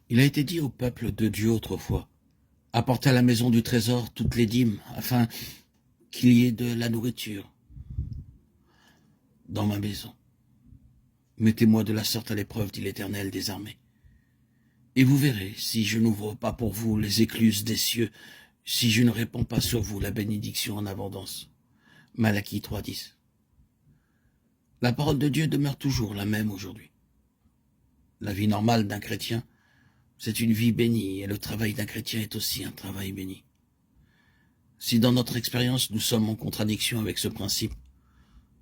Il a été dit au peuple de Dieu autrefois, apportez à la maison du trésor toutes les dîmes, afin qu'il y ait de la nourriture dans ma maison. Mettez-moi de la sorte à l'épreuve, dit l'Éternel des armées. Et vous verrez, si je n'ouvre pas pour vous les écluses des cieux, si je ne répands pas sur vous la bénédiction en abondance. Malachie 3,10. La parole de Dieu demeure toujours la même aujourd'hui. La vie normale d'un chrétien, c'est une vie bénie, et le travail d'un chrétien est aussi un travail béni. Si dans notre expérience nous sommes en contradiction avec ce principe,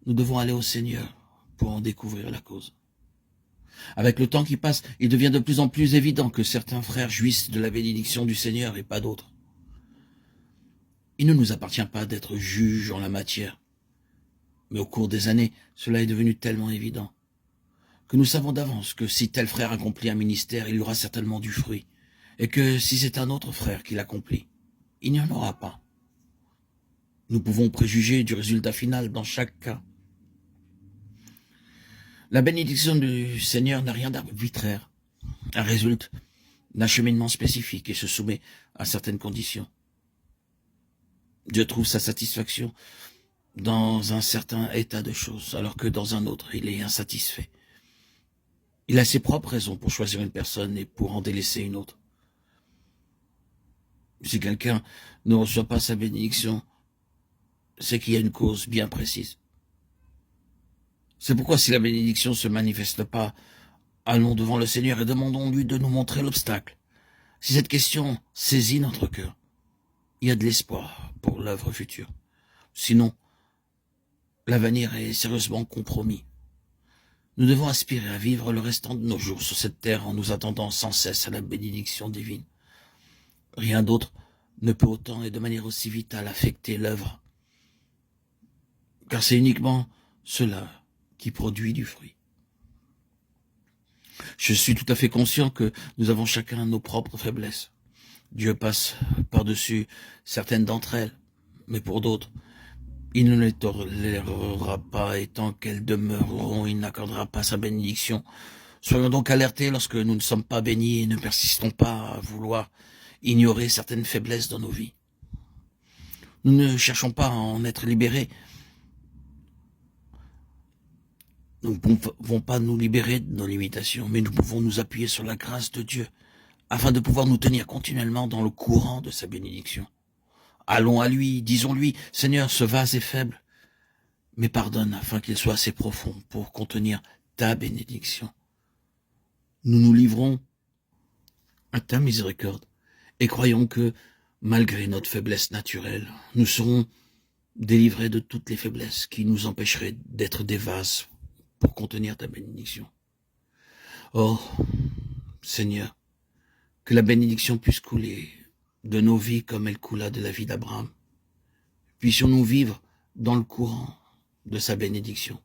nous devons aller au Seigneur pour en découvrir la cause. Avec le temps qui passe, il devient de plus en plus évident que certains frères jouissent de la bénédiction du Seigneur et pas d'autres. Il ne nous appartient pas d'être juges en la matière. Mais au cours des années, cela est devenu tellement évident que nous savons d'avance que si tel frère accomplit un ministère, il y aura certainement du fruit, et que si c'est un autre frère qui l'accomplit, il n'y en aura pas. Nous pouvons préjuger du résultat final dans chaque cas. La bénédiction du Seigneur n'a rien d'arbitraire. Elle résulte d'un cheminement spécifique et se soumet à certaines conditions. Dieu trouve sa satisfaction dans un certain état de choses, alors que dans un autre, il est insatisfait. Il a ses propres raisons pour choisir une personne et pour en délaisser une autre. Si quelqu'un ne reçoit pas sa bénédiction, c'est qu'il y a une cause bien précise. C'est pourquoi si la bénédiction ne se manifeste pas, allons devant le Seigneur et demandons-lui de nous montrer l'obstacle. Si cette question saisit notre cœur, il y a de l'espoir pour l'œuvre future. Sinon, l'avenir est sérieusement compromis. Nous devons aspirer à vivre le restant de nos jours sur cette terre en nous attendant sans cesse à la bénédiction divine. Rien d'autre ne peut autant et de manière aussi vitale affecter l'œuvre, car c'est uniquement cela qui produit du fruit. Je suis tout à fait conscient que nous avons chacun nos propres faiblesses. Dieu passe par-dessus certaines d'entre elles, mais pour d'autres, il ne les tolérera pas, et tant qu'elles demeureront, il n'accordera pas sa bénédiction. Soyons donc alertés lorsque nous ne sommes pas bénis et ne persistons pas à vouloir ignorer certaines faiblesses dans nos vies. Nous ne cherchons pas à en être libérés. Nous ne pouvons pas nous libérer de nos limitations, mais nous pouvons nous appuyer sur la grâce de Dieu, afin de pouvoir nous tenir continuellement dans le courant de sa bénédiction. Allons à lui, disons-lui, Seigneur, ce vase est faible, mais pardonne afin qu'il soit assez profond pour contenir ta bénédiction. Nous nous livrons à ta miséricorde et croyons que, malgré notre faiblesse naturelle, nous serons délivrés de toutes les faiblesses qui nous empêcheraient d'être des vases pour contenir ta bénédiction. Oh, Seigneur, que la bénédiction puisse couler de nos vies comme elle coula de la vie d'Abraham. Puissions-nous vivre dans le courant de sa bénédiction.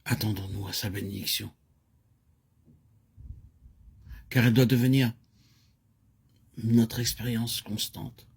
Attendons-nous à sa bénédiction, car elle doit devenir notre expérience constante.